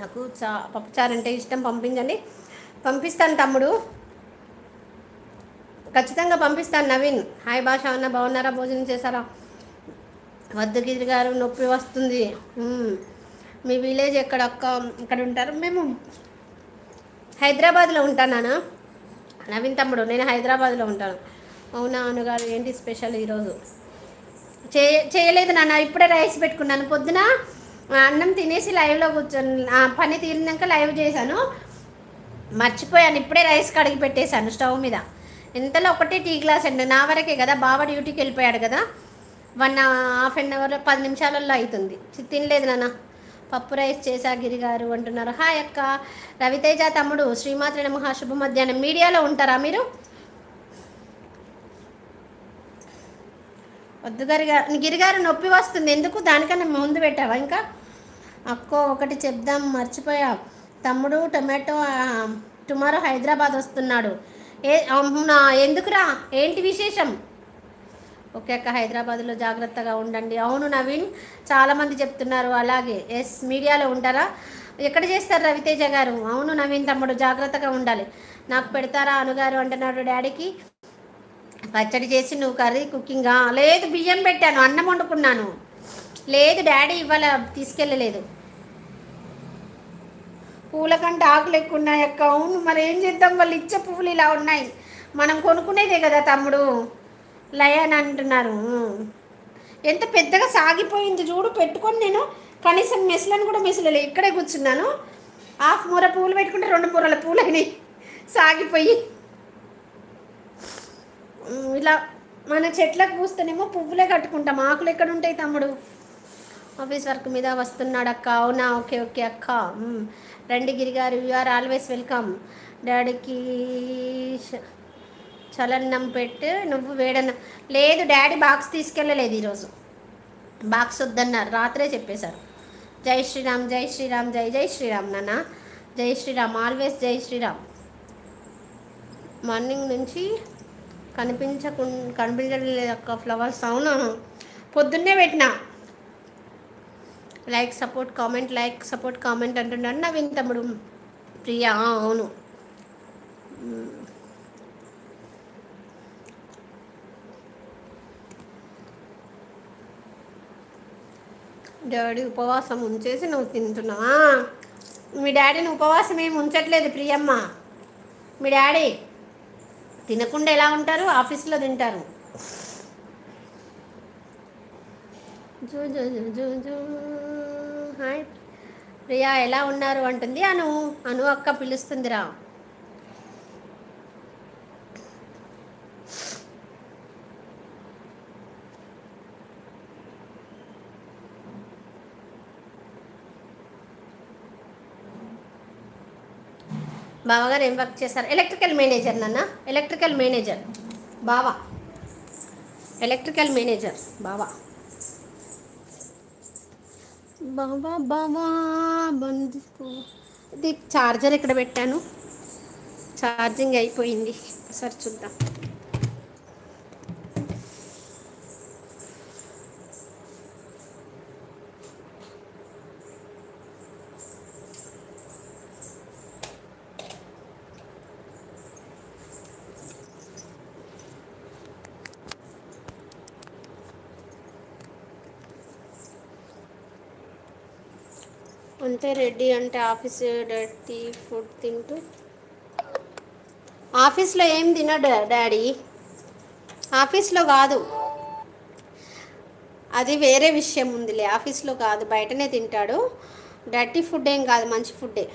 నాకు పప్పుచారు అంటే ఇష్టం, పంపించండి. పంపిస్తాను తమ్ముడు, ఖచ్చితంగా పంపిస్తాను. నవీన్ హాయ్ భాష అన్న, బాగున్నారా, భోజనం చేశారా? వద్దగిరి గారు నొప్పి వస్తుంది. మీ విలేజ్ ఎక్కడ అక్క? ఇక్కడ ఉంటారు. మేము హైదరాబాద్లో ఉంటాను. నవీన్ తమ్ముడు నేను హైదరాబాద్లో ఉంటాను. అవునా అనుగారు, ఏంటి స్పెషల్ ఈరోజు? చేయలేదు నాన్న, ఇప్పుడే రైస్ పెట్టుకున్నాను. పొద్దున అన్నం తినేసి లైవ్లో కూర్చొని పని తీరినాక లైవ్ చేశాను, మర్చిపోయాను. ఇప్పుడే రైస్ కడిగి పెట్టేశాను స్టవ్ మీద. ఇంతలో ఒకటే టీ గ్లాస్ అండి, నా వరకే కదా, బావ డ్యూటీకి వెళ్ళిపోయాడు కదా, 1.5 10 నిమిషాలలో అవుతుంది. తినలేదు నాన్న. పప్పు రైస్ చేశా గిరిగారు అంటున్నారు. హాయ్ అక్క. రవితేజ తమ్ముడు శ్రీమాత్రి నమః, శుభ మధ్యాహ్నం. మీడియాలో ఉంటారా మీరు? వద్దు గిరిగారు నొప్పి వస్తుంది, ఎందుకు? దానికన్నా ముందు పెట్టావా ఇంకా? అక్కో ఒకటి చెప్దాం మర్చిపోయా, తమ్ముడు టొమాటో టుమారో హైదరాబాద్ వస్తున్నాడు. అవునా, ఎందుకురా, ఏంటి విశేషం? ఓకే అక్క, హైదరాబాద్లో జాగ్రత్తగా ఉండండి. అవును నవీన్, చాలామంది చెప్తున్నారు అలాగే. ఎస్, మీడియాలో ఉంటారా? ఎక్కడ చేస్తారు రవితేజ గారు? అవును నవీన్ తమ్ముడు, జాగ్రత్తగా ఉండాలి. నాకు పెడతారా అనుగారు అంటున్నాడు. డాడీకి పచ్చడి చేసి నువ్వు కర్రీ కుకింగా? లేదు, బియ్యం పెట్టాను, అన్నం వండుకున్నాను. లేదు డాడీ ఇవాళ తీసుకెళ్ళలేదు. పూల కంటే ఆకులు ఎక్కువ ఉన్నాయి అక్క. అవును, మరి ఏం చేద్దాం, వాళ్ళు ఇచ్చే పువ్వులు ఇలా ఉన్నాయి, మనం కొనుక్కునేదే కదా తమ్ముడు. లయ అని అంటున్నారు. ఎంత పెద్దగా సాగిపోయింది చూడు, పెట్టుకొని నేను కనీసం మెస్లను కూడా మెసలే, ఇక్కడే కూర్చున్నాను. హాఫ్ మూర పూలు పెట్టుకుంటే 2 మూరల పూలు అయినాయి సాగిపోయి. ఇలా మన చెట్లకు పూస్తేనేమో పువ్వులే కట్టుకుంటాం, ఆకులు ఎక్కడ ఉంటాయి తమ్ముడు? ఆఫీస్ వర్క్ మీద వస్తున్నాడు అక్క. అవునా, ఓకే ఓకే అక్క. రండి గిరిగారు, యు ఆర్ ఆల్వేస్ వెల్కమ్. డాడీకి చలన్నం పెట్టు, నువ్వు వేడన్న. లేదు డాడీ బాక్స్ తీసుకెళ్ళలేదు ఈరోజు, బాక్స్ వద్దన్నారు, రాత్రే చెప్పేశారు. జై శ్రీరామ్, జై శ్రీరామ్, జై జై శ్రీరామ్ నాన్న. జై శ్రీరామ్, ఆల్వేస్ జై శ్రీరామ్. మార్నింగ్ నుంచి కనిపించలేదు అక్క ఫ్లవర్స్. అవునా, పొద్దున్నే పెట్టినా. Like support comment, like support comment అంటున్నాడు నవీన్ తమ్ముడు. ప్రియా, అవును. డాడీ ఉపవాసం ఉంచేసి నువ్వు తింటున్నావా? మీ డాడీని ఉపవాసం ఏమి ఉంచట్లేదు ప్రియమ్మ. మీ డాడీ తినకుండా ఎలా ఉంటారు? ఆఫీస్లో తింటారు. Zoo zoo zoo zoo zoo. Hi Priya, ఎలా ఉన్నారు అంటుంది అను అక్క పిలుస్తుందిరా. బావగారు ఏం వర్క్ చేస్తారు? ఎలక్ట్రికల్ మేనేజర్ నాన్న, ఎలక్ట్రికల్ మేనేజర్ బావా, ఎలక్ట్రికల్ మేనేజర్ బావా. బావా బావా బంధు. ఇది ఛార్జర్ ఇక్కడ పెట్టాను, ఛార్జింగ్ అయిపోయింది. సరే చూద్దాం. అంటే రెడీ అంటే ఆఫీస్ డర్టీ ఫుడ్ తింటూ. ఆఫీస్లో ఏం తినడు డాడీ, ఆఫీస్లో కాదు, అది వేరే విషయం ఉందిలే. ఆఫీస్లో కాదు, బయటనే తింటాడు. డర్టీ ఫుడ్ ఏం కాదు, మంచి ఫుడ్డే.